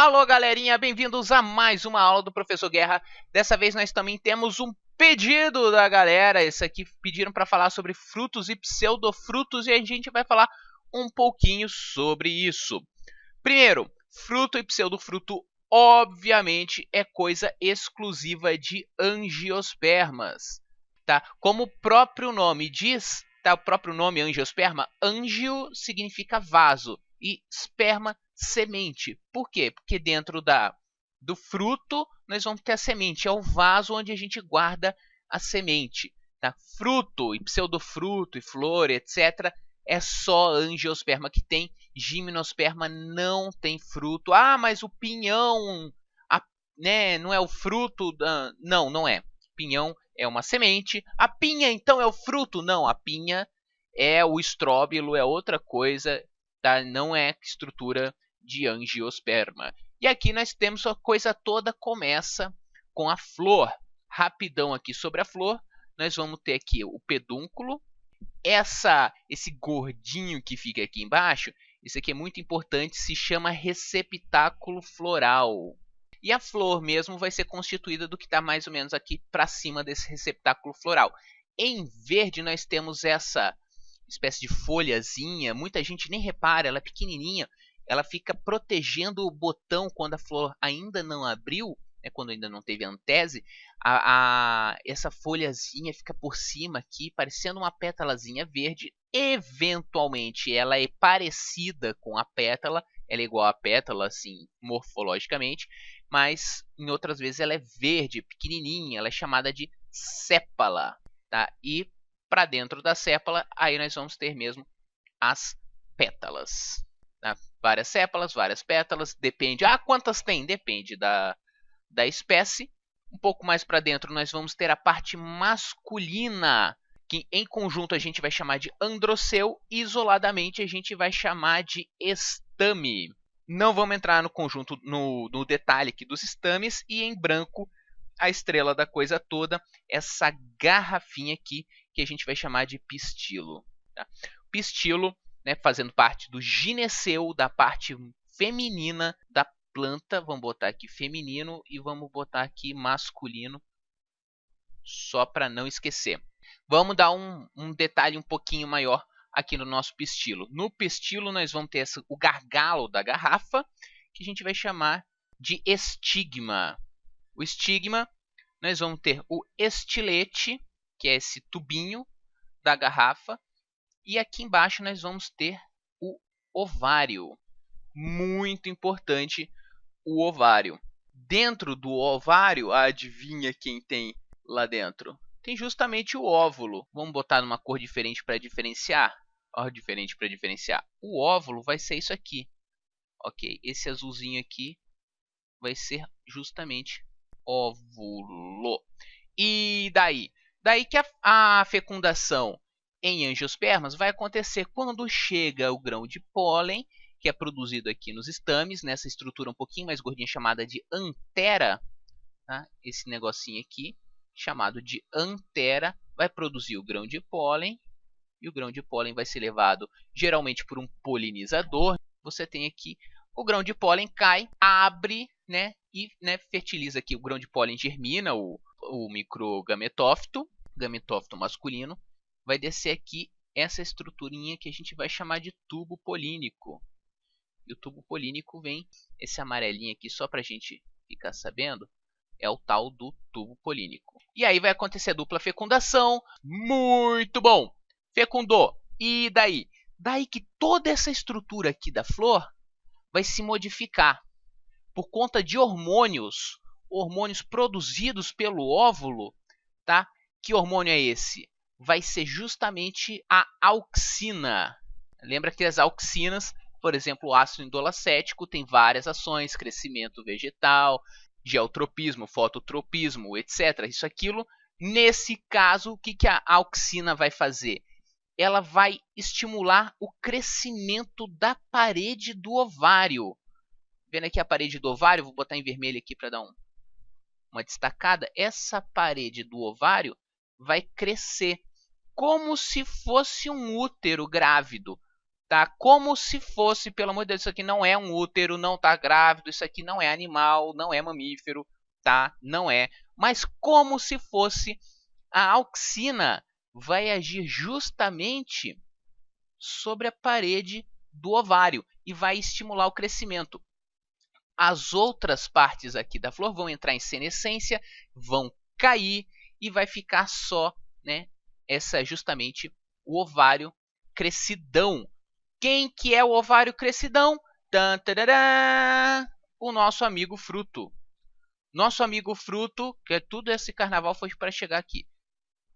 Alô, galerinha, bem-vindos a mais uma aula do Professor Guerra. Dessa vez nós também temos um pedido da galera. Esse aqui pediram para falar sobre frutos e pseudofrutos e a gente vai falar um pouquinho sobre isso. Primeiro, fruto e pseudofruto obviamente é coisa exclusiva de angiospermas, tá? Como o próprio nome diz, tá? O próprio nome angiosperma, angio significa vaso e esperma semente. Por quê? Porque dentro do fruto nós vamos ter a semente, é o vaso onde a gente guarda a semente. Tá? Fruto e pseudofruto e flor, etc. é só angiosperma que tem, gimnosperma não tem fruto. Ah, mas o pinhão, né, não é o fruto? Não, não é. Pinhão é uma semente. A pinha, então, é o fruto? Não, a pinha é o estróbilo, é outra coisa, tá? Não é estrutura de angiosperma. E aqui nós temos a coisa toda começa com a flor. Rapidão aqui sobre a flor, nós vamos ter aqui o pedúnculo. Esse gordinho que fica aqui embaixo, isso aqui é muito importante, se chama receptáculo floral. E a flor mesmo vai ser constituída do que está mais ou menos aqui para cima desse receptáculo floral. Em verde nós temos essa espécie de folhazinha, muita gente nem repara, ela é pequenininha, ela fica protegendo o botão quando a flor ainda não abriu, né, quando ainda não teve antese, essa folhazinha fica por cima aqui, parecendo uma pétalazinha verde. Eventualmente ela é parecida com a pétala, ela é igual à pétala assim, morfologicamente, mas em outras vezes ela é verde, pequenininha, ela é chamada de sépala, tá? E para dentro da sépala, aí nós vamos ter mesmo as pétalas. Tá? Várias sépalas, várias pétalas, depende. Quantas tem? Depende da espécie. Um pouco mais para dentro nós vamos ter a parte masculina, que em conjunto a gente vai chamar de androceu, isoladamente a gente vai chamar de estame. Não vamos entrar no conjunto, no detalhe aqui dos estames, e em branco a estrela da coisa toda, essa garrafinha aqui, que a gente vai chamar de pistilo. Tá? Pistilo, né, fazendo parte do gineceu, da parte feminina da planta. Vamos botar aqui feminino e vamos botar aqui masculino, só para não esquecer. Vamos dar um detalhe um pouquinho maior aqui no nosso pistilo. No pistilo nós vamos ter o gargalo da garrafa, que a gente vai chamar de estigma. O estigma, nós vamos ter o estilete, que é esse tubinho da garrafa. E aqui embaixo nós vamos ter o ovário. Muito importante o ovário. Dentro do ovário, adivinha quem tem lá dentro? Tem justamente o óvulo. Vamos botar numa cor diferente para diferenciar? Diferente para diferenciar. O óvulo vai ser isso aqui. Ok, esse azulzinho aqui vai ser justamente óvulo. E daí? Daí que a fecundação em angiospermas vai acontecer quando chega o grão de pólen, que é produzido aqui nos estames, nessa estrutura um pouquinho mais gordinha chamada de antera. Tá? Esse negocinho aqui, chamado de antera, vai produzir o grão de pólen, e o grão de pólen vai ser levado geralmente por um polinizador. Você tem aqui o grão de pólen cai, abre, né, e fertiliza aqui. O grão de pólen germina o microgametófito, gametófito masculino. Vai descer aqui essa estruturinha que a gente vai chamar de tubo polínico. E o tubo polínico vem, esse amarelinho aqui, só para a gente ficar sabendo, é o tal do tubo polínico. E aí vai acontecer a dupla fecundação. Muito bom! Fecundou. E daí? Daí que toda essa estrutura aqui da flor vai se modificar por conta de hormônios produzidos pelo óvulo, tá? Que hormônio é esse? Vai ser justamente a auxina. Lembra que as auxinas, por exemplo, o ácido indolacético tem várias ações, crescimento vegetal, geotropismo, fototropismo, etc. Isso, aquilo. Nesse caso, o que a auxina vai fazer? Ela vai estimular o crescimento da parede do ovário. Vendo aqui a parede do ovário, vou botar em vermelho aqui para dar uma destacada. Essa parede do ovário vai crescer como se fosse um útero grávido. tá? Como se fosse, pelo amor de Deus, isso aqui não é um útero, não tá grávido, isso aqui não é animal, não é mamífero, tá? Não é. Mas como se fosse, a auxina vai agir justamente sobre a parede do ovário e vai estimular o crescimento. As outras partes aqui da flor vão entrar em senescência, vão cair e vai ficar só, né, essa justamente o ovário crescidão. Quem que é o ovário crescidão? Tan, tarará, o nosso amigo fruto. Nosso amigo fruto, que tudo esse carnaval foi para chegar aqui.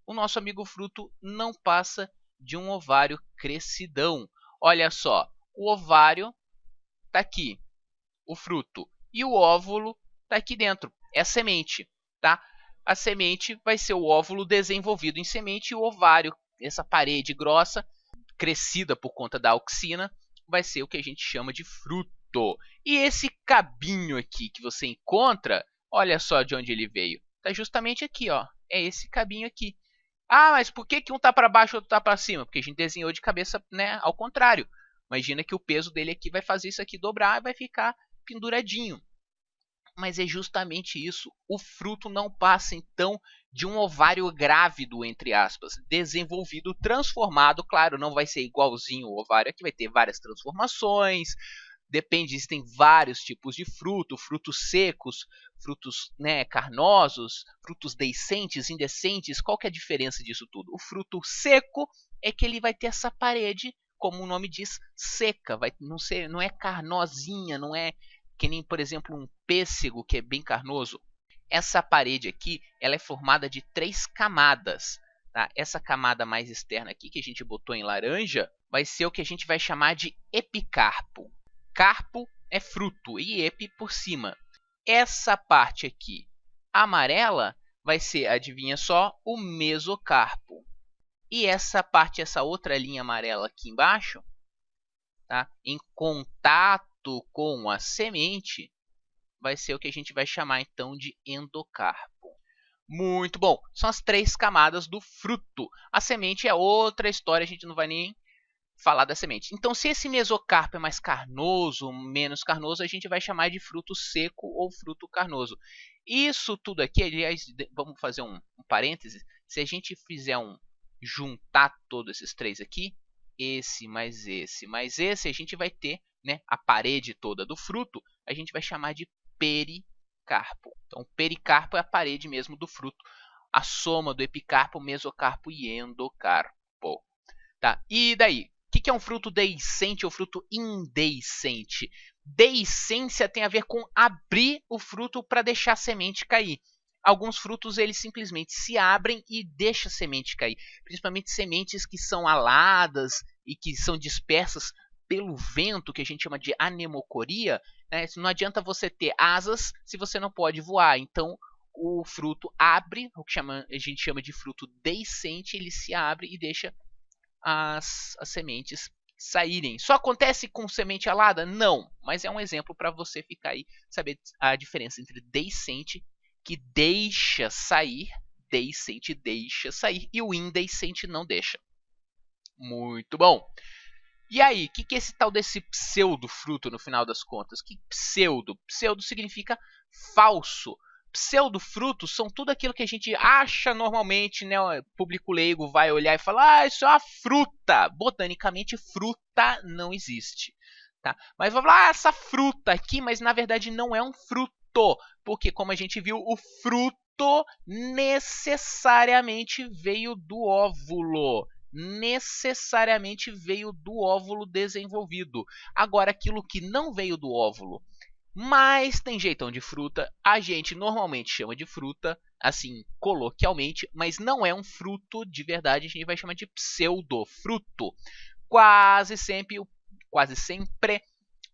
O nosso amigo fruto não passa de um ovário crescidão. Olha só, o ovário está aqui, o fruto, e o óvulo está aqui dentro, é a semente, tá? A semente vai ser o óvulo desenvolvido em semente e o ovário, essa parede grossa, crescida por conta da auxina, vai ser o que a gente chama de fruto. E esse cabinho aqui que você encontra, olha só de onde ele veio. Está justamente aqui, ó. É esse cabinho aqui. Ah, mas por que um tá para baixo e outro tá para cima? Porque a gente desenhou de cabeça, né, ao contrário. Imagina que o peso dele aqui vai fazer isso aqui dobrar e vai ficar penduradinho. Mas é justamente isso. O fruto não passa, então, de um ovário grávido, entre aspas, desenvolvido, transformado. Claro, não vai ser igualzinho o ovário aqui, vai ter várias transformações. Depende, existem vários tipos de fruto, frutos secos, frutos, né, carnosos, frutos deiscentes, indecentes. Qual que é a diferença disso tudo? O fruto seco é que ele vai ter essa parede, como o nome diz, seca. Não é carnosinha, não é que nem, por exemplo, um pêssego, que é bem carnoso. Essa parede aqui, ela é formada de 3 camadas. Tá? Essa camada mais externa aqui, que a gente botou em laranja, vai ser o que a gente vai chamar de epicarpo. Carpo é fruto e epi por cima. Essa parte aqui, amarela, vai ser, adivinha só, o mesocarpo. E essa parte, essa outra linha amarela aqui embaixo, tá? Em contato com a semente, vai ser o que a gente vai chamar então de endocarpo. Muito bom! São as 3 camadas do fruto. A semente é outra história, a gente não vai nem falar da semente. Então, se esse mesocarpo é mais carnoso, menos carnoso, a gente vai chamar de fruto seco ou fruto carnoso. Isso tudo aqui, aliás, vamos fazer um parêntese. Se a gente fizer juntar todos esses 3 aqui, esse mais esse mais esse, a gente vai ter, né, a parede toda do fruto, a gente vai chamar de pericarpo. Então, pericarpo é a parede mesmo do fruto, a soma do epicarpo, mesocarpo e endocarpo. Tá? E daí? O que é um fruto deiscente ou fruto indeiscente? Deiscência tem a ver com abrir o fruto para deixar a semente cair. Alguns frutos eles simplesmente se abrem e deixam a semente cair. Principalmente sementes que são aladas e que são dispersas pelo vento, que a gente chama de anemocoria. Né? Não adianta você ter asas se você não pode voar. Então, o fruto abre, o que a gente chama de fruto deiscente, ele se abre e deixa as sementes saírem. Só acontece com semente alada? Não, mas é um exemplo para você ficar aí, saber a diferença entre deiscente, que deixa sair, deiscente deixa sair, e o indeiscente não deixa. Muito bom. E aí, o que é esse tal desse pseudo-fruto no final das contas? Que pseudo? Pseudo significa falso. Pseudofrutos são tudo aquilo que a gente acha normalmente, né? O público leigo vai olhar e falar, isso é uma fruta. Botanicamente, fruta não existe. Tá? Mas vai falar, essa fruta aqui, mas na verdade não é um fruto. Porque, como a gente viu, o fruto necessariamente veio do óvulo. Necessariamente veio do óvulo desenvolvido. Agora, aquilo que não veio do óvulo, mas tem jeitão de fruta, a gente normalmente chama de fruta, assim, coloquialmente, mas não é um fruto de verdade, a gente vai chamar de pseudofruto. Quase sempre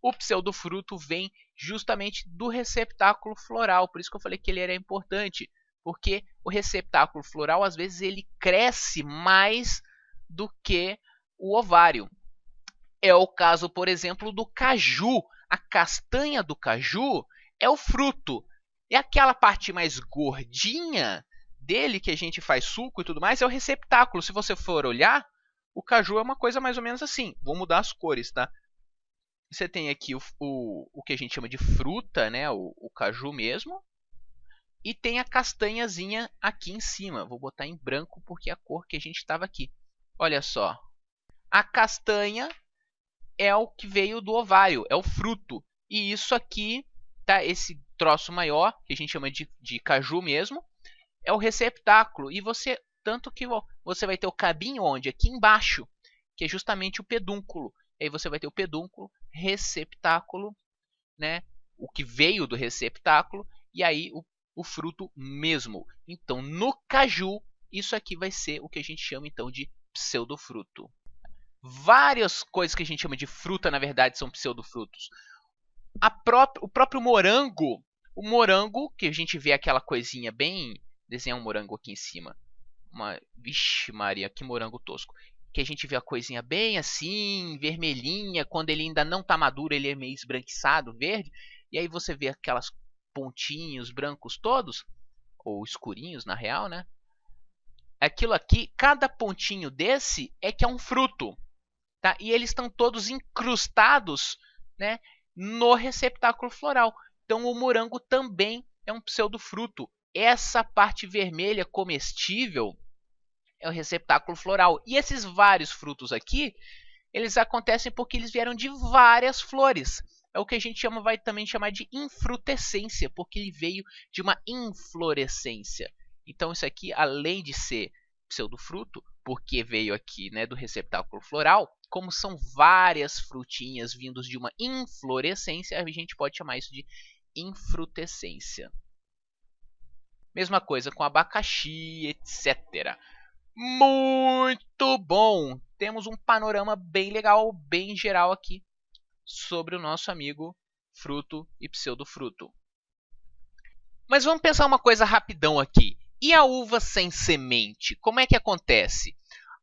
o pseudofruto vem justamente do receptáculo floral, por isso que eu falei que ele era importante, porque o receptáculo floral, às vezes, ele cresce mais do que o ovário. É o caso, por exemplo, do caju. A castanha do caju é o fruto. E aquela parte mais gordinha dele, que a gente faz suco e tudo mais, é o receptáculo. Se você for olhar, O caju é uma coisa mais ou menos assim. Vou mudar as cores, tá? Você tem aqui o que a gente chama de fruta, né? O caju mesmo. E tem a castanhazinha aqui em cima. Vou botar em branco porque é a cor que a gente estava aqui. Olha só. A castanha é o que veio do ovário, é o fruto. E isso aqui, tá? Esse troço maior, que a gente chama de caju mesmo, é o receptáculo. E você, tanto que você vai ter o cabinho onde? Aqui embaixo, que é justamente o pedúnculo. E aí você vai ter o pedúnculo, receptáculo, né? O que veio do receptáculo, e aí o fruto mesmo. Então, no caju, isso aqui vai ser o que a gente chama então de pseudofruto. Várias coisas que a gente chama de fruta, na verdade, são pseudofrutos. O próprio morango, o morango, que a gente vê aquela coisinha bem... Desenhar um morango aqui em cima. Vixe Maria, que morango tosco. Que a gente vê a coisinha bem assim, vermelhinha. Quando ele ainda não está maduro, ele é meio esbranquiçado, verde. E aí você vê aquelas pontinhos brancos todos. Ou escurinhos, na real, né? Aquilo aqui, cada pontinho desse é que é um fruto. Tá? E eles estão todos incrustados, né, no receptáculo floral. Então o morango também é um pseudofruto. Essa parte vermelha comestível é o receptáculo floral. E esses vários frutos aqui, eles acontecem porque eles vieram de várias flores. É o que a gente vai também chamar de infrutescência, porque ele veio de uma inflorescência. Então isso aqui, além de ser pseudofruto, porque veio aqui, né, do receptáculo floral, como são várias frutinhas vindos de uma inflorescência, a gente pode chamar isso de infrutescência. Mesma coisa com abacaxi, etc. Muito bom! Temos um panorama bem legal, bem geral aqui sobre o nosso amigo fruto e pseudofruto. Mas vamos pensar uma coisa rapidão aqui. E a uva sem semente? Como é que acontece?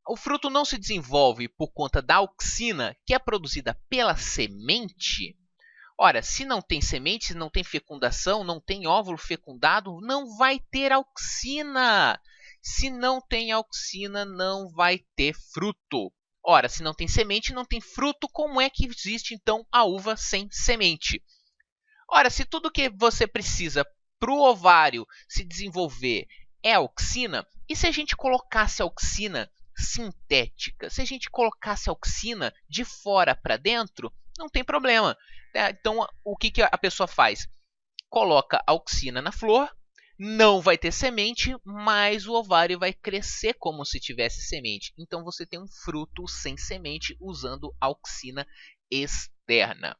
O fruto não se desenvolve por conta da auxina, que é produzida pela semente? Ora, se não tem semente, se não tem fecundação, não tem óvulo fecundado, não vai ter auxina. Se não tem auxina, não vai ter fruto. Ora, se não tem semente, não tem fruto, como é que existe então a uva sem semente? Ora, se tudo que você precisa para o ovário se desenvolver é auxina, e se a gente colocasse auxina sintética, se a gente colocasse auxina de fora para dentro, não tem problema. Então, o que a pessoa faz? Coloca auxina na flor, não vai ter semente, mas o ovário vai crescer como se tivesse semente. Então, você tem um fruto sem semente usando auxina externa.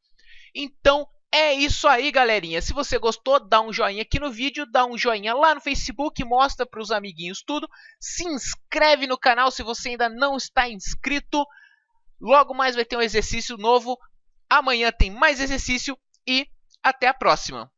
Então, é isso aí, galerinha. Se você gostou, dá um joinha aqui no vídeo, dá um joinha lá no Facebook, mostra para os amiguinhos tudo. Se inscreve no canal se você ainda não está inscrito. Logo mais vai ter um exercício novo. Amanhã tem mais exercício e até a próxima.